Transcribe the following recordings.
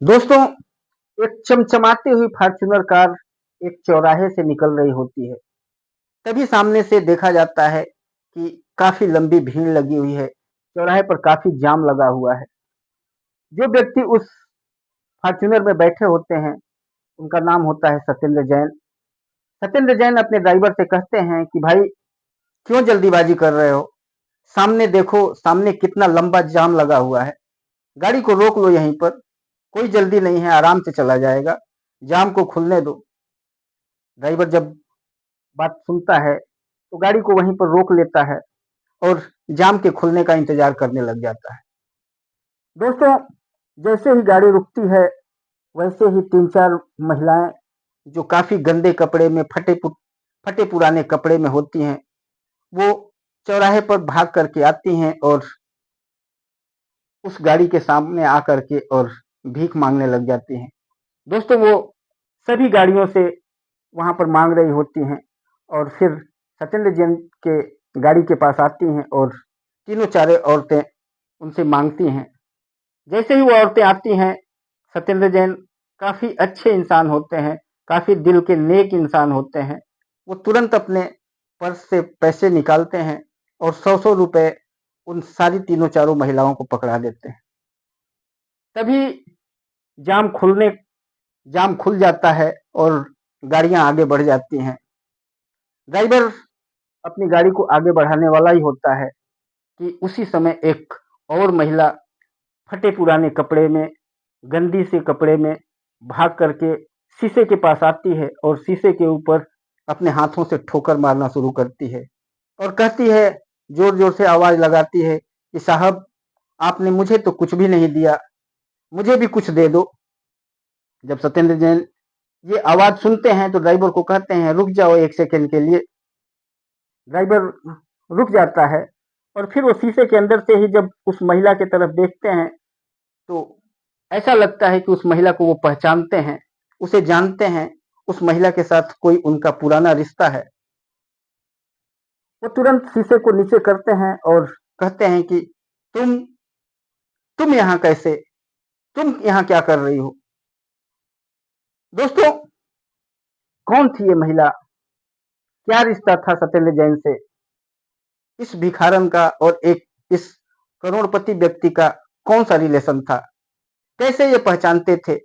दोस्तों, एक चमचमाती हुई फॉर्च्यूनर कार एक चौराहे से निकल रही होती है। तभी सामने से देखा जाता है कि काफी लंबी भीड़ लगी हुई है। चौराहे पर काफी जाम लगा हुआ है। जो व्यक्ति उस फॉर्च्यूनर में बैठे होते हैं, उनका नाम होता है सत्येंद्र जैन। सत्येंद्र जैन अपने ड्राइवर से कहते हैं कि भाई, क्यों जल्दीबाजी कर रहे हो? सामने देखो, सामने कितना लंबा जाम लगा हुआ है। गाड़ी को रोक लो यहीं पर। कोई जल्दी नहीं है, आराम से चला जाएगा। जाम को खुलने दो। ड्राइवर जब बात सुनता है तो गाड़ी को वहीं पर रोक लेता है और जाम के खुलने का इंतजार करने लग जाता है। दोस्तों, जैसे ही गाड़ी रुकती है, वैसे ही तीन चार महिलाएं जो काफी गंदे कपड़े में फटे पुराने कपड़े में होती हैं, वो चौराहे पर भाग करके आती हैं और उस गाड़ी के सामने आकर के और भीख मांगने लग जाती हैं। दोस्तों, वो सभी गाड़ियों से वहां पर मांग रही होती हैं और फिर सत्येंद्र जैन के गाड़ी के पास आती हैं और तीनों चारों औरतें उनसे मांगती हैं। जैसे ही वो औरतें आती हैं, सत्येंद्र जैन काफी अच्छे इंसान होते हैं, काफी दिल के नेक इंसान होते हैं। वो तुरंत अपने पर्स से पैसे निकालते हैं और 100-100 रुपए उन सारी तीनों चारों महिलाओं को पकड़ा देते हैं। तभी जाम खुलने जाम खुल जाता है और गाड़ियां आगे बढ़ जाती हैं। ड्राइवर अपनी गाड़ी को आगे बढ़ाने वाला ही होता है कि उसी समय एक और महिला फटे पुराने कपड़े में, गंदी से कपड़े में भाग करके शीशे के पास आती है और शीशे के ऊपर अपने हाथों से ठोकर मारना शुरू करती है और कहती है, जोर जोर से आवाज लगाती है कि साहब, आपने मुझे तो कुछ भी नहीं दिया, मुझे भी कुछ दे दो। जब सत्येंद्र जैन ये आवाज सुनते हैं तो ड्राइवर को कहते हैं, रुक जाओ एक सेकंड के लिए। ड्राइवर रुक जाता है और फिर वो शीशे के अंदर से ही जब उस महिला की तरफ देखते हैं, तो ऐसा लगता है कि उस महिला को वो पहचानते हैं, उसे जानते हैं। उस महिला के साथ कोई उनका पुराना रिश्ता है। वो तुरंत शीशे को नीचे करते हैं और कहते हैं कि तुम तुम यहाँ कैसे? तुम यहाँ क्या कर रही हो? दोस्तों, कौन थी ये महिला? क्या रिश्ता था सत्येंद्र जैन से? इस भिखारन का और एक इस करोड़पति व्यक्ति का कौन सा रिलेशन था? कैसे ये पहचानते थे?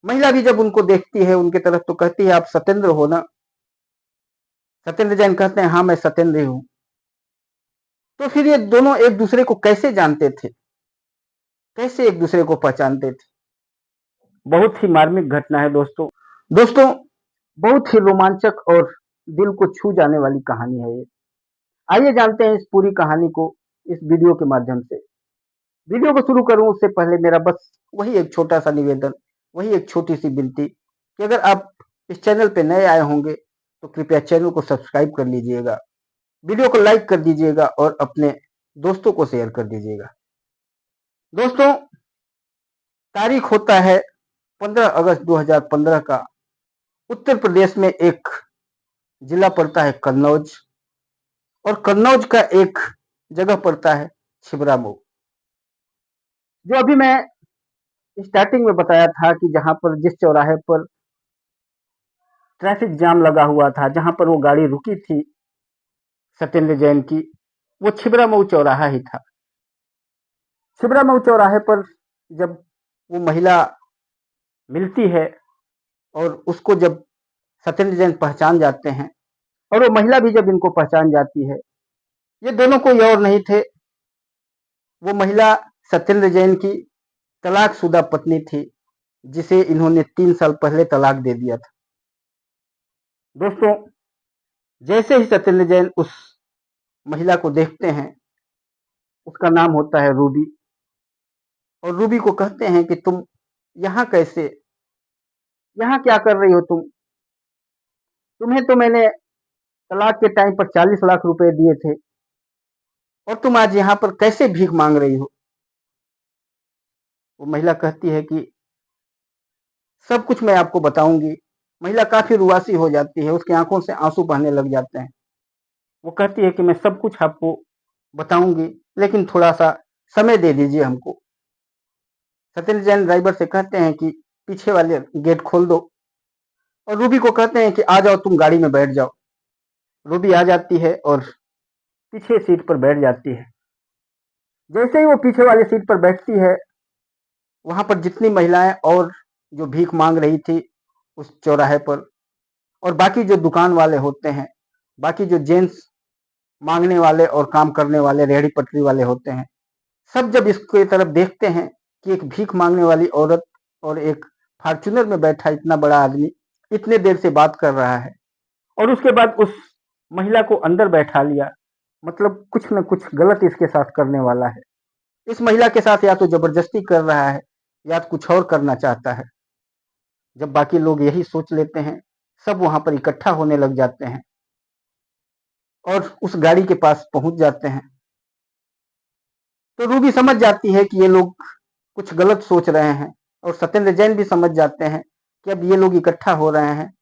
महिला भी जब उनको देखती है उनके तरफ तो कहती है, आप सत्येंद्र हो ना? सत्येंद्र जैन कहते हैं, हाँ मैं सत्येंद्र ही हूँ। तो फिर ये दोनों एक दूसरे को कैसे जानते थे? कैसे एक दूसरे को पहचानते थे? बहुत ही मार्मिक घटना है दोस्तों। दोस्तों, बहुत ही रोमांचक और दिल को छू जाने वाली कहानी है ये। आइए जानते हैं इस पूरी कहानी को इस वीडियो के माध्यम से। वीडियो को शुरू करूं उससे पहले मेरा बस वही एक छोटा सा निवेदन, वही एक छोटी सी विनती कि अगर आप इस चैनल पे नए आए होंगे तो कृपया चैनल को सब्सक्राइब कर लीजिएगा, वीडियो को लाइक कर दीजिएगा और अपने दोस्तों को शेयर कर दीजिएगा। दोस्तों, तारीख होता है 15 अगस्त 2015 का। उत्तर प्रदेश में एक जिला पड़ता है कन्नौज और कन्नौज का एक जगह पड़ता है छिबरामऊ। जो अभी मैं स्टार्टिंग में बताया था कि जहां पर जिस चौराहे पर ट्रैफिक जाम लगा हुआ था, जहां पर वो गाड़ी रुकी थी सत्येंद्र जैन की, वो छिबरामऊ चौराहा ही था। छिबरामऊ चौराहे पर जब वो महिला मिलती है और उसको जब सत्येंद्र जैन पहचान जाते हैं और वो महिला भी जब इनको पहचान जाती है, ये दोनों कोई और नहीं थे। वो महिला सत्येंद्र जैन की तलाकशुदा पत्नी थी, जिसे इन्होंने 3 साल पहले तलाक दे दिया था। दोस्तों, जैसे ही सत्येंद्र जैन उस महिला को देखते हैं, उसका नाम होता है रूबी, और रूबी को कहते हैं कि तुम यहाँ कैसे? यहाँ क्या कर रही हो तुम? तुम्हें तो मैंने तलाक के टाइम पर 40 लाख रुपए दिए थे और तुम आज यहाँ पर कैसे भीख मांग रही हो? वो महिला कहती है कि सब कुछ मैं आपको बताऊंगी। महिला काफी रुआसी हो जाती है, उसकी आंखों से आंसू बहने लग जाते हैं। वो कहती है कि मैं सब कुछ आपको बताऊंगी, लेकिन थोड़ा सा समय दे दीजिए हमको। सत्येंद्र जैन ड्राइवर से कहते हैं कि पीछे वाले गेट खोल दो, और रूबी को कहते हैं कि आ जाओ, तुम गाड़ी में बैठ जाओ। रूबी आ जाती है और पीछे सीट पर बैठ जाती है। जैसे ही वो पीछे वाली सीट पर बैठती है, वहां पर जितनी महिलाएं और जो भीख मांग रही थी उस चौराहे पर, और बाकी जो दुकान वाले होते हैं, बाकी जो जेंट्स मांगने वाले और काम करने वाले रेहड़ी पटरी वाले होते हैं, सब जब इसके तरफ देखते हैं कि एक भीख मांगने वाली औरत और एक फॉर्च्यूनर में बैठा इतना बड़ा आदमी इतने देर से बात कर रहा है, और उसके बाद उस महिला को अंदर बैठा लिया, मतलब कुछ न कुछ गलत इसके साथ करने वाला है। इस महिला के साथ या तो जबरदस्ती कर रहा है या तो कुछ और करना चाहता है। जब बाकी लोग यही सोच लेते हैं, सब वहां पर इकट्ठा होने लग जाते हैं और उस गाड़ी के पास पहुंच जाते हैं। तो रूबी समझ जाती है कि ये लोग कुछ गलत सोच रहे हैं, और सत्येंद्र जैन भी समझ जाते हैं कि अब ये लोग इकट्ठा हो रहे हैं,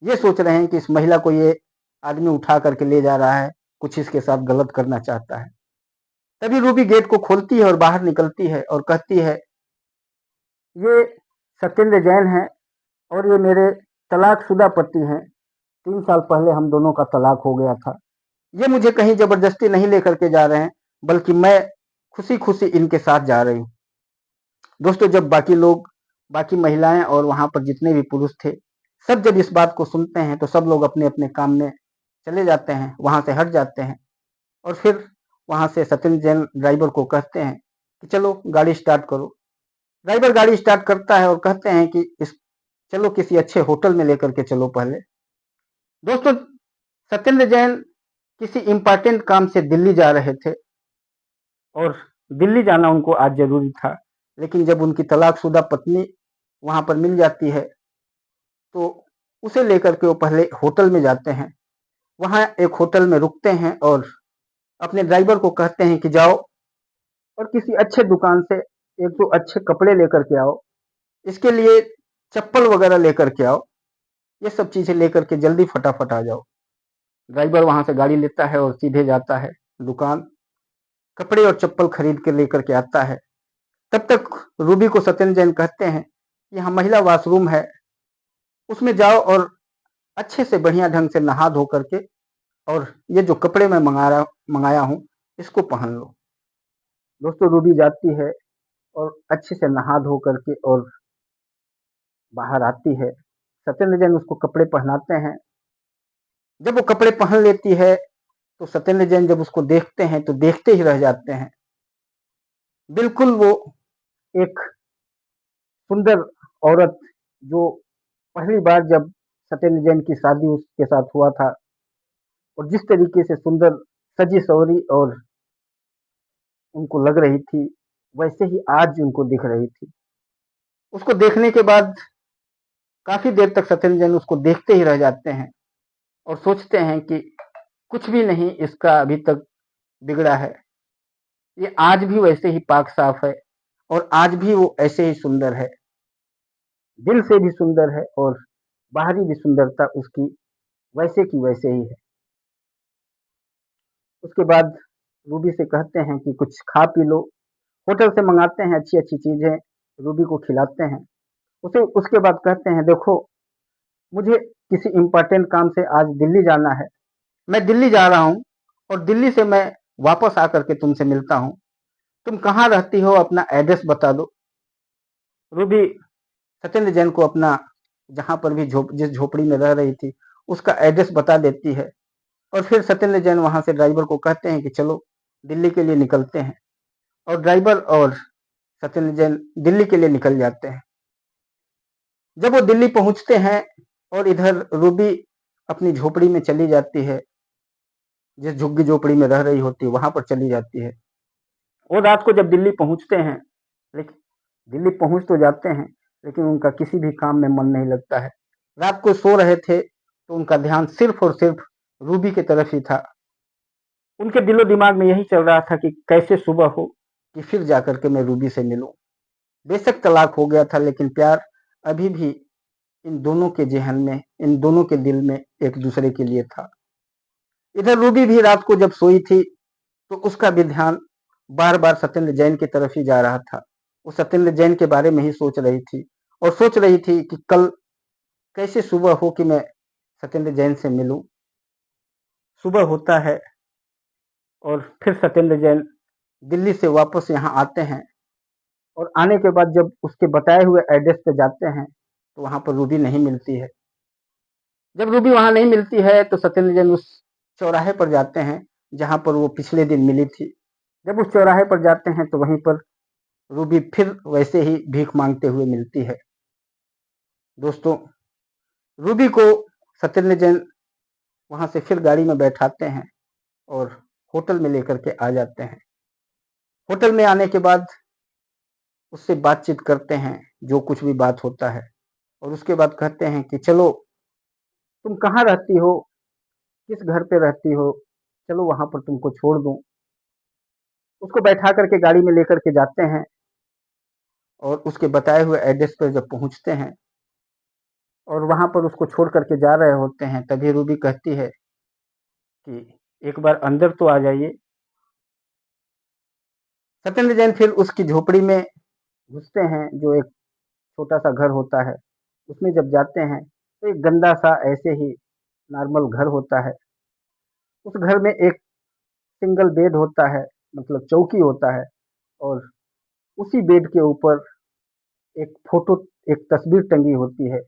ये सोच रहे हैं कि इस महिला को ये आदमी उठा करके ले जा रहा है, कुछ इसके साथ गलत करना चाहता है। तभी रूबी गेट को खोलती है और बाहर निकलती है और कहती है, ये सत्येंद्र जैन है और ये मेरे तलाकशुदा पति हैं। 3 साल पहले हम दोनों का तलाक हो गया था। ये मुझे कहीं जबरदस्ती नहीं लेकर के जा रहे हैं, बल्कि मैं खुशी खुशी इनके साथ जा रही हूँ। दोस्तों, जब बाकी लोग, बाकी महिलाएं और वहां पर जितने भी पुरुष थे, सब जब इस बात को सुनते हैं तो सब लोग अपने अपने काम में चले जाते हैं, वहां से हट जाते हैं, और फिर वहां से सत्येंद्र जैन ड्राइवर को कहते हैं कि चलो गाड़ी स्टार्ट करो। ड्राइवर गाड़ी स्टार्ट करता है और कहते हैं कि इस चलो किसी अच्छे होटल में लेकर के चलो पहले। दोस्तों, सत्येंद्र जैन किसी इम्पोर्टेंट काम से दिल्ली जा रहे थे, और दिल्ली जाना उनको आज जरूरी था, लेकिन जब उनकी तलाकशुदा पत्नी वहां पर मिल जाती है तो उसे लेकर के वो पहले होटल में जाते हैं। वहां एक होटल में रुकते हैं और अपने ड्राइवर को कहते हैं कि जाओ और किसी अच्छे दुकान से एक दो अच्छे कपड़े लेकर के आओ, इसके लिए चप्पल वगैरह लेकर के आओ, ये सब चीजें लेकर के जल्दी फटाफट आ जाओ। ड्राइवर वहां से गाड़ी लेता है और सीधे जाता है दुकान, कपड़े और चप्पल खरीद के लेकर के आता है। तब तक रूबी को सत्येंद्र जैन कहते हैं, यहाँ महिला वॉशरूम है, उसमें जाओ और अच्छे से बढ़िया ढंग से नहा धो करके, और ये जो कपड़े मैं मंगाया हूँ इसको पहन लो। दोस्तों, रूबी जाती है और अच्छे से नहा धो करके और बाहर आती है। सत्येंद्र जैन उसको कपड़े पहनाते हैं। जब वो कपड़े पहन लेती है तो सत्येंद्र जैन जब उसको देखते हैं तो देखते ही रह जाते हैं। बिल्कुल वो एक सुंदर औरत, जो पहली बार जब सत्येंद्र जैन की शादी उसके साथ हुआ था, और जिस तरीके से सुंदर सजी सवरी और उनको लग रही थी, वैसे ही आज उनको दिख रही थी। उसको देखने के बाद काफी देर तक सत्येंद्र जैन उसको देखते ही रह जाते हैं और सोचते हैं कि कुछ भी नहीं इसका अभी तक बिगड़ा है, ये आज भी वैसे ही पाक साफ है, और आज भी वो ऐसे ही सुंदर है, दिल से भी सुंदर है, और बाहरी भी सुंदरता उसकी वैसे की वैसे ही है। उसके बाद रूबी से कहते हैं कि कुछ खा पी लो, होटल से मंगाते हैं अच्छी अच्छी चीजें, रूबी को खिलाते हैं। उसे उसके बाद कहते हैं, देखो मुझे किसी इम्पोर्टेंट काम से आज दिल्ली जाना है, मैं दिल्ली जा रहा हूँ, और दिल्ली से मैं वापस आकर के तुमसे मिलता हूँ। तुम कहाँ रहती हो, अपना एड्रेस बता दो। रूबी सत्येंद्र जैन को अपना, जहां पर भी जिस झोपड़ी में रह रही थी, उसका एड्रेस बता देती है, और फिर सत्येंद्र जैन वहां से ड्राइवर को कहते हैं कि चलो दिल्ली के लिए निकलते हैं, और ड्राइवर और सत्येंद्र जैन दिल्ली के लिए निकल जाते हैं। जब वो दिल्ली पहुंचते हैं और इधर रूबी अपनी झोपड़ी में चली जाती है, जिस झुग्गी झोपड़ी में रह रही होती है वहां पर चली जाती है। वो रात को जब दिल्ली पहुंचते हैं, लेकिन दिल्ली पहुंच तो जाते हैं, लेकिन उनका किसी भी काम में मन नहीं लगता है। रात को सो रहे थे तो उनका ध्यान सिर्फ और सिर्फ रूबी की तरफ ही था। उनके दिलो दिमाग में यही चल रहा था कि कैसे सुबह हो कि फिर जाकर के मैं रूबी से मिलूं। बेशक तलाक हो गया था, लेकिन प्यार अभी भी इन दोनों के जहन में, इन दोनों के दिल में एक दूसरे के लिए था। इधर रूबी भी रात को जब सोई थी तो उसका भी ध्यान बार बार सत्येंद्र जैन की तरफ ही जा रहा था। वो सत्येंद्र जैन के बारे में ही सोच रही थी और सोच रही थी कि कल कैसे सुबह हो कि मैं सत्येंद्र जैन से मिलूं। सुबह होता है और फिर सत्येंद्र जैन दिल्ली से वापस यहाँ आते हैं और आने के बाद जब उसके बताए हुए एड्रेस पे जाते हैं तो वहाँ पर रूबी नहीं मिलती है। जब रूबी वहाँ नहीं मिलती है तो सत्येंद्र जैन उस चौराहे पर जाते हैं जहाँ पर वो पिछले दिन मिली थी। जब उस चौराहे पर जाते हैं तो वहीं पर रूबी फिर वैसे ही भीख मांगते हुए मिलती है। दोस्तों, रूबी को सत्येंद्र जैन वहाँ से फिर गाड़ी में बैठाते हैं और होटल में लेकर के आ जाते हैं। होटल में आने के बाद उससे बातचीत करते हैं, जो कुछ भी बात होता है, और उसके बाद कहते हैं कि चलो तुम कहाँ रहती हो, किस घर पे रहती हो, चलो वहाँ पर तुमको छोड़ दूँ। उसको बैठा करके गाड़ी में लेकर के जाते हैं और उसके बताए हुए एड्रेस पर जब पहुँचते हैं और वहाँ पर उसको छोड़ करके जा रहे होते हैं, तभी रूबी कहती है कि एक बार अंदर तो आ जाइए। सत्येंद्र जैन फिर उसकी झोपड़ी में घुसते हैं, जो एक छोटा-सा घर होता है। उसमें जब जाते हैं, तो एक गंदा-सा ऐसे ही नॉर्मल घर होता है। उस घर में एक सिंगल बेड होता है, मतलब चौकी होता है, और उसी बेड के ऊपर एक फ़ोटो एक तस्वीर टंगी होती है।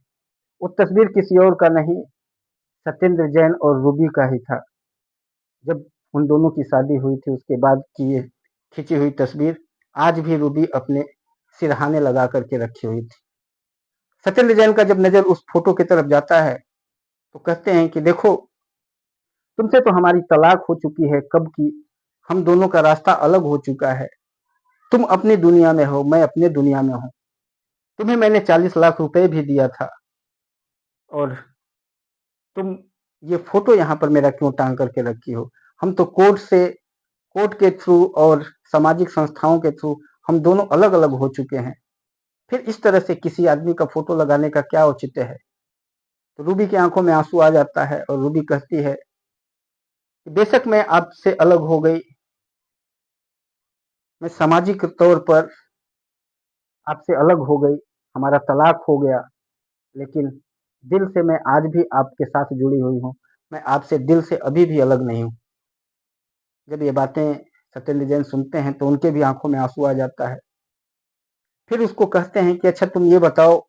वो तस्वीर किसी और का नहीं, सत्येंद्र जैन और रूबी का ही था। जब उन दोनों की शादी हुई थी उसके बाद की ये खींची हुई तस्वीर आज भी रूबी अपने सिरहाने लगा कर के रखी हुई थी। सत्येंद्र जैन का जब नज़र उस फ़ोटो की तरफ जाता है, तो कहते हैं कि देखो, तुमसे तो हमारी तलाक हो चुकी है कब की, हम दोनों का रास्ता अलग हो चुका है। तुम अपनी दुनिया में हो, मैं अपने दुनिया में हूँ। तुम्हें मैंने 40 लाख रुपए भी दिया था और तुम ये फ़ोटो यहाँ पर मेरा क्यों टाँग करके रखी हो? हम तो कोर्ट के थ्रू और सामाजिक संस्थाओं के थ्रू हम दोनों अलग-अलग हो चुके हैं। फिर इस तरह से किसी आदमी का फ़ोटो लगाने का क्या औचित्य है? तो रूबी की आँखों में आँसू आ जाता है और रूबी कहती है कि बेशक मैं आपसे अलग हो गई, मैं सामाजिक तौर पर आपसे अलग हो गई, हमारा तलाक हो गया, लेकिन दिल से मैं आज भी आपके साथ जुड़ी हुई हूँ। मैं आपसे दिल से अभी भी अलग नहीं हूँ। जब ये बातें सत्येंद्र जैन सुनते हैं तो उनके भी आँखों में आँसू आ जाता है। फिर उसको कहते हैं कि अच्छा तुम ये बताओ,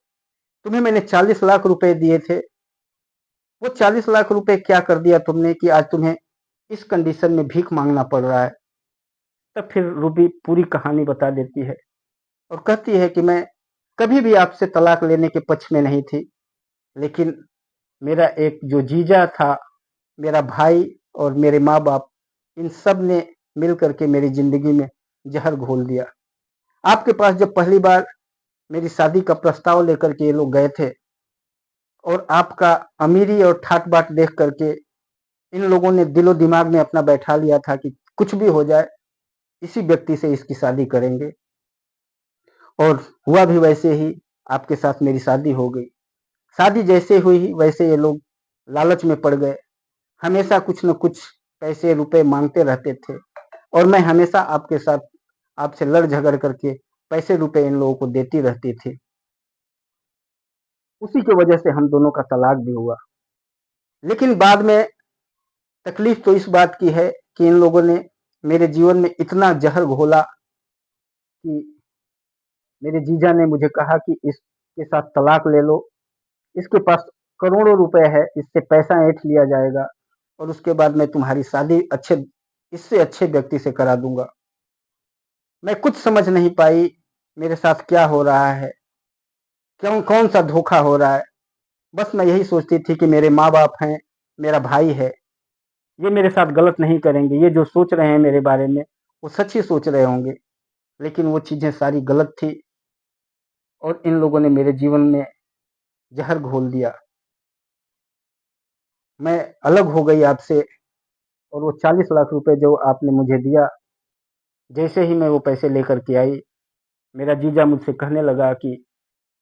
तुम्हें मैंने 40 लाख रुपए दिए थे, वो 40 लाख रुपए क्या कर दिया तुमने कि आज तुम्हें इस कंडीशन में भीख माँगना पड़ रहा है? तब फिर रूबी पूरी कहानी बता देती है और कहती है कि मैं कभी भी आपसे तलाक लेने के पक्ष में नहीं थी, लेकिन मेरा एक जो जीजा था, मेरा भाई और मेरे माँ-बाप, इन सब ने मिल कर के मेरी ज़िंदगी में ज़हर घोल दिया। आपके पास जब पहली बार मेरी शादी का प्रस्ताव लेकर के ये लोग गए थे और आपका अमीरी और ठाट-बाट देख कर के इन लोगों ने दिलो-दिमाग में अपना बैठा लिया था कि कुछ भी हो जाए, इसी व्यक्ति से इसकी शादी करेंगे, और हुआ भी वैसे ही, आपके साथ मेरी शादी हो गई। शादी जैसे हुई वैसे ये लोग लालच में पड़ गए, हमेशा कुछ न कुछ पैसे रुपए माँगते रहते थे और मैं हमेशा आपके साथ आपसे लड़ झगड़ करके पैसे रुपए इन लोगों को देती रहती थी। उसी की वजह से हम दोनों का तलाक भी हुआ। लेकिन बाद में तकलीफ तो इस बात की है कि इन लोगों ने मेरे जीवन में इतना ज़हर घोला कि मेरे जीजा ने मुझे कहा कि इसके साथ तलाक ले लो, इसके पास करोड़ों रुपए है, इससे पैसा ऐंठ लिया जाएगा और उसके बाद मैं तुम्हारी शादी इससे अच्छे व्यक्ति से करा दूँगा। मैं कुछ समझ नहीं पाई मेरे साथ क्या हो रहा है, क्यों कौन-सा धोखा हो रहा है। बस मैं यही सोचती थी कि मेरे माँ-बाप हैं, मेरा भाई है, ये मेरे साथ गलत नहीं करेंगे, ये जो सोच रहे हैं मेरे बारे में, वो सच ही सोच रहे होंगे। लेकिन वो चीज़ें सारी गलत थी और इन लोगों ने मेरे जीवन में ज़हर घोल दिया। मैं अलग हो गई आपसे और वो 40 लाख रुपए जो आपने मुझे दिया, जैसे ही मैं वो पैसे लेकर के आई, मेरा जीजा मुझसे कहने लगा कि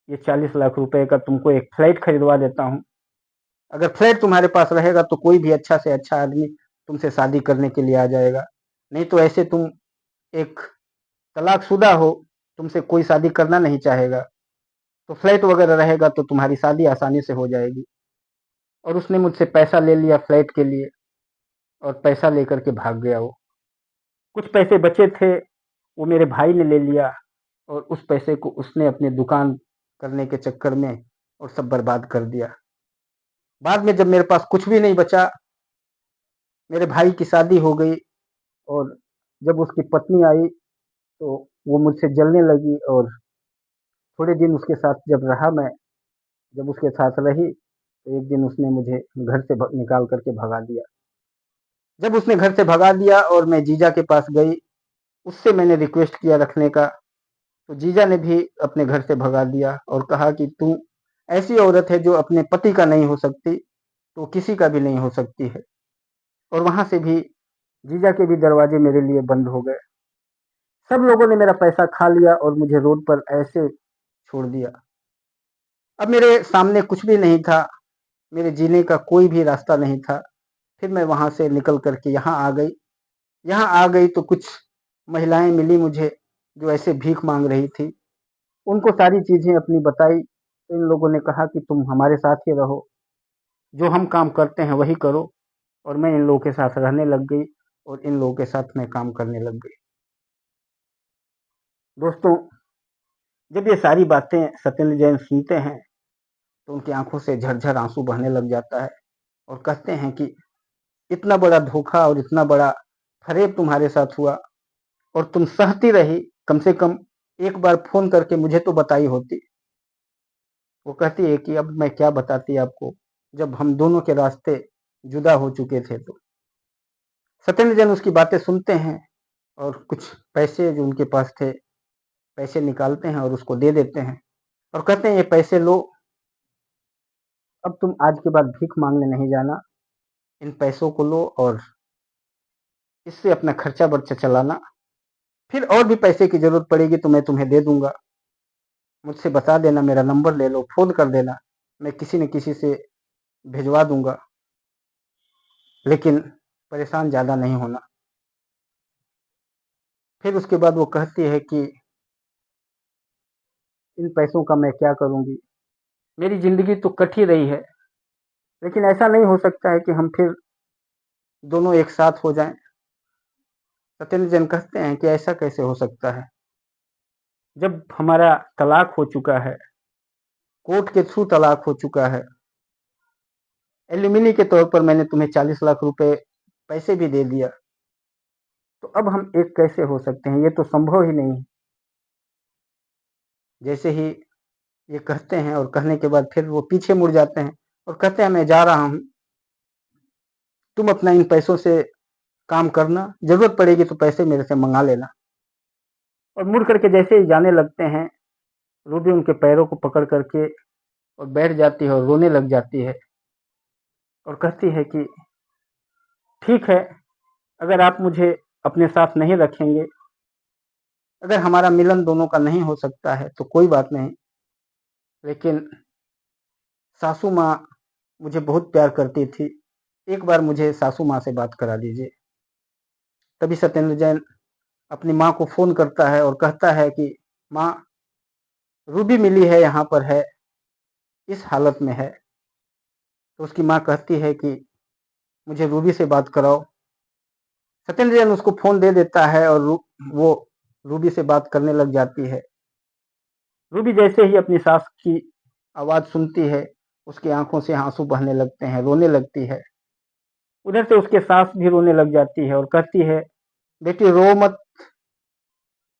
ये 40 लाख रुपए का तुमको एक फ्लैट खरीदवा देता हूँ। अगर फ्लैट तुम्हारे पास रहेगा तो कोई भी अच्छा से अच्छा आदमी तुमसे शादी करने के लिए आ जाएगा। नहीं तो ऐसे तुम एक तलाकशुदा हो, तुमसे कोई शादी करना नहीं चाहेगा, तो फ्लैट वगैरह रहेगा तो तुम्हारी शादी आसानी से हो जाएगी। और उसने मुझसे पैसा ले लिया फ्लैट के लिए और पैसा लेकर के भाग गया वो। कुछ पैसे बचे थे, वो मेरे भाई ने ले लिया और उस पैसे को उसने अपनी दुकान करने के चक्कर में और सब बर्बाद कर दिया। बाद में जब मेरे पास कुछ भी नहीं बचा, मेरे भाई की शादी हो गई और जब उसकी पत्नी आई तो वो मुझसे जलने लगी और थोड़े दिन उसके साथ जब रहा मैं, जब उसके साथ रही तो एक दिन उसने मुझे घर से निकाल करके भगा दिया। जब उसने घर से भगा दिया और मैं जीजा के पास गई, उससे मैंने रिक्वेस्ट किया रखने का, तो जीजा ने भी अपने घर से भगा दिया और कहा कि तू ऐसी औरत है जो अपने पति का नहीं हो सकती, तो किसी का भी नहीं हो सकती है। और वहां से भी जीजा के भी दरवाजे मेरे लिए बंद हो गए। सब लोगों ने मेरा पैसा खा लिया और मुझे रोड पर ऐसे छोड़ दिया। अब मेरे सामने कुछ भी नहीं था, मेरे जीने का कोई भी रास्ता नहीं था। फिर मैं वहां से निकल करके यहाँ आ गई। यहाँ आ गई तो कुछ महिलाएं मिली मुझे जो ऐसे भीख मांग रही थी। उनको सारी चीजें अपनी बताई तो इन लोगों ने कहा कि तुम हमारे साथ ही रहो, जो हम काम करते हैं वही करो। और मैं इन लोगों के साथ रहने लग गई और इन लोगों के साथ मैं काम करने लग गई। दोस्तों, जब ये सारी बातें सत्येंद्र जैन सुनते हैं तो उनकी आंखों से झरझर आंसू बहने लग जाता है और कहते हैं कि इतना बड़ा धोखा और इतना बड़ा फरेब तुम्हारे साथ हुआ और तुम सहती रही। कम से कम एक बार फोन करके मुझे तो बताई होती। वो कहती है कि अब मैं क्या बताती आपको, जब हम दोनों के रास्ते जुदा हो चुके थे। तो सत्येंद्र जैन उसकी बातें सुनते हैं और कुछ पैसे जो उनके पास थे, पैसे निकालते हैं और उसको दे देते हैं और कहते हैं ये पैसे लो, अब तुम आज के बाद भीख मांगने नहीं जाना। इन पैसों को लो और इससे अपना खर्चा बर्चा चलाना। फिर और भी पैसे की जरूरत पड़ेगी तो मैं तुम्हें दे दूंगा। मुझसे बता देना, मेरा नंबर ले लो, फोन कर देना, मैं किसी न किसी से भिजवा दूंगा। लेकिन परेशान ज्यादा नहीं होना। फिर उसके बाद वो कहती है कि इन पैसों का मैं क्या करूंगी, मेरी जिंदगी तो कट ही रही है, लेकिन ऐसा नहीं हो सकता है कि हम फिर दोनों एक साथ हो जाएं। सत्येंद्र जैन कहते हैं कि ऐसा कैसे हो सकता है, जब हमारा तलाक हो चुका है, कोर्ट के थ्रू तलाक हो चुका है। एल्यूमिनी के तौर पर मैंने तुम्हें 40 लाख रुपए पैसे भी दे दिया, तो अब हम एक कैसे हो सकते हैं, ये तो संभव ही नहीं। जैसे ही ये कहते हैं और कहने के बाद फिर वो पीछे मुड़ जाते हैं और कहते हैं मैं जा रहा हूं, तुम अपना इन पैसों से काम करना, जरूरत पड़ेगी तो पैसे मेरे से मंगा लेना। और मुड़ करके जैसे ही जाने लगते हैं, रूबी उनके पैरों को पकड़ करके और बैठ जाती है और रोने लग जाती है और कहती है कि ठीक है, अगर आप मुझे अपने साथ नहीं रखेंगे, अगर हमारा मिलन दोनों का नहीं हो सकता है तो कोई बात नहीं, लेकिन सासू माँ मुझे बहुत प्यार करती थी, एक बार मुझे सासू माँ से बात करा दीजिए। तभी सत्येंद्र जैन अपनी माँ को फोन करता है और कहता है कि माँ, रूबी मिली है, यहाँ पर है, इस हालत में है। तो उसकी माँ कहती है कि मुझे रूबी से बात कराओ। सत्येंद्र जैन उसको फोन दे देता है और वो रूबी से बात करने लग जाती है। रूबी जैसे ही अपनी सास की आवाज सुनती है, उसकी आंखों से आंसू बहने लगते हैं, रोने लगती है। उधर से उसके सास भी रोने लग जाती है और कहती है बेटी रो मत,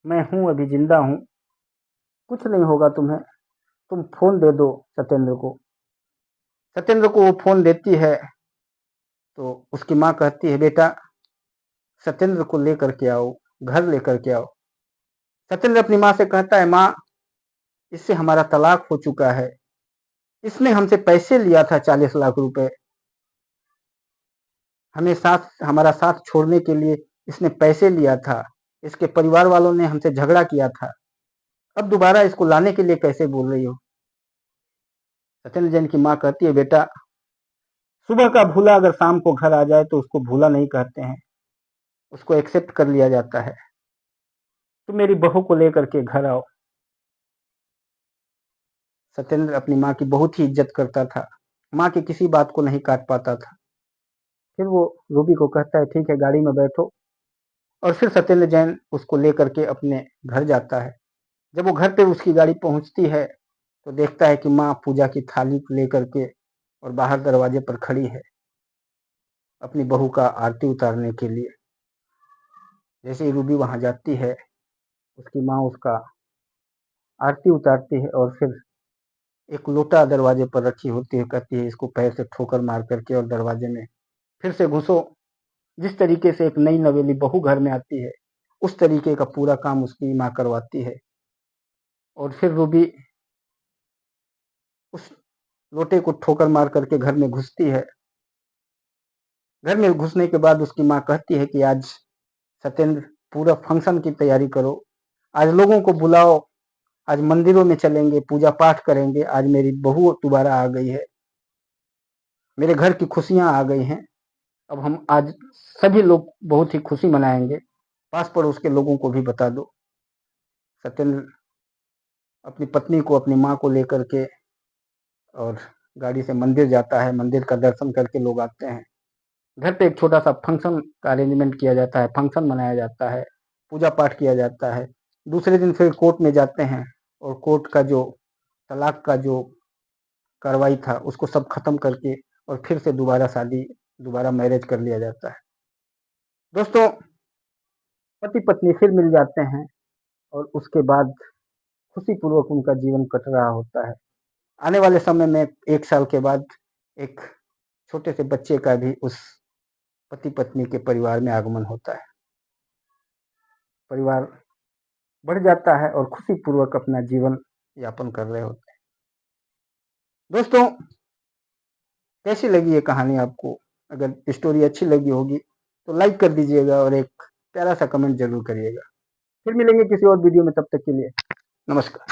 मैं हूं, अभी जिंदा हूं, कुछ नहीं होगा तुम्हें, तुम फोन दे दो सत्येंद्र को। सत्येंद्र को वो फोन देती है तो उसकी माँ कहती है बेटा सत्येंद्र को लेकर के आओ, घर लेकर के आओ। सत्येंद्र अपनी माँ से कहता है माँ, इससे हमारा तलाक हो चुका है, इसने हमसे पैसे लिया था 40 लाख रुपए, हमें साथ हमारा साथ छोड़ने के लिए इसने पैसे लिया था, इसके परिवार वालों ने हमसे झगड़ा किया था, अब दोबारा इसको लाने के लिए कैसे बोल रही हो। सत्येंद्र जैन की माँ कहती है बेटा, सुबह का भूला अगर शाम को घर आ जाए तो उसको भूला नहीं कहते हैं, उसको एक्सेप्ट कर लिया जाता है। तुम मेरी बहू को लेकर के घर आओ। सत्येंद्र अपनी माँ की बहुत ही इज्जत करता था, माँ की किसी बात को नहीं काट पाता था। फिर वो रूबी को कहता है ठीक है गाड़ी में बैठो, और फिर सत्येंद्र जैन उसको लेकर के अपने घर जाता है। जब वो घर पे उसकी गाड़ी पहुंचती है तो देखता है कि माँ पूजा की थाली लेकर के और बाहर दरवाजे पर खड़ी है अपनी बहू का आरती उतारने के लिए। जैसे ही रूबी वहां जाती है, उसकी माँ उसका आरती उतारती है और फिर एक लोटा दरवाजे पर रखी होती है, कहती है इसको पैर से ठोकर मार करके और दरवाजे में फिर से घुसो। जिस तरीके से एक नई नवेली बहू घर में आती है, उस तरीके का पूरा काम उसकी माँ करवाती है। और फिर रूबी उस लोटे को ठोकर मार करके घर में घुसती है। घर में घुसने के बाद उसकी माँ कहती है कि आज सत्येंद्र पूरा फंक्शन की तैयारी करो, आज लोगों को बुलाओ, आज मंदिरों में चलेंगे, पूजा पाठ करेंगे, आज मेरी बहू दोबारा आ गई है, मेरे घर की खुशियां आ गई हैं। अब हम आज सभी लोग बहुत ही खुशी मनाएंगे, पास पड़ोस के लोगों को भी बता दो। सत्येंद्र अपनी पत्नी को, अपनी माँ को लेकर के और गाड़ी से मंदिर जाता है। मंदिर का दर्शन करके लोग आते हैं। घर पे एक छोटा सा फंक्शन का अरेंजमेंट किया जाता है, फंक्शन मनाया जाता है, पूजा पाठ किया जाता है। दूसरे दिन फिर कोर्ट में जाते हैं और कोर्ट का जो तलाक का जो कार्रवाई था उसको सब खत्म करके और फिर से दोबारा शादी, दोबारा मैरिज कर लिया जाता है। दोस्तों, पति पत्नी फिर मिल जाते हैं और उसके बाद खुशी पूर्वक उनका जीवन कट रहा होता है। आने वाले समय में 1 साल के बाद एक छोटे से बच्चे का भी उस पति पत्नी के परिवार में आगमन होता है। परिवार बढ़ जाता है और खुशी पूर्वक अपना जीवन यापन कर रहे होते हैं। दोस्तों, कैसी लगी ये कहानी आपको? अगर स्टोरी अच्छी लगी होगी तो लाइक कर दीजिएगा और एक प्यारा सा कमेंट जरूर करिएगा। फिर मिलेंगे किसी और वीडियो में, तब तक के लिए नमस्कार।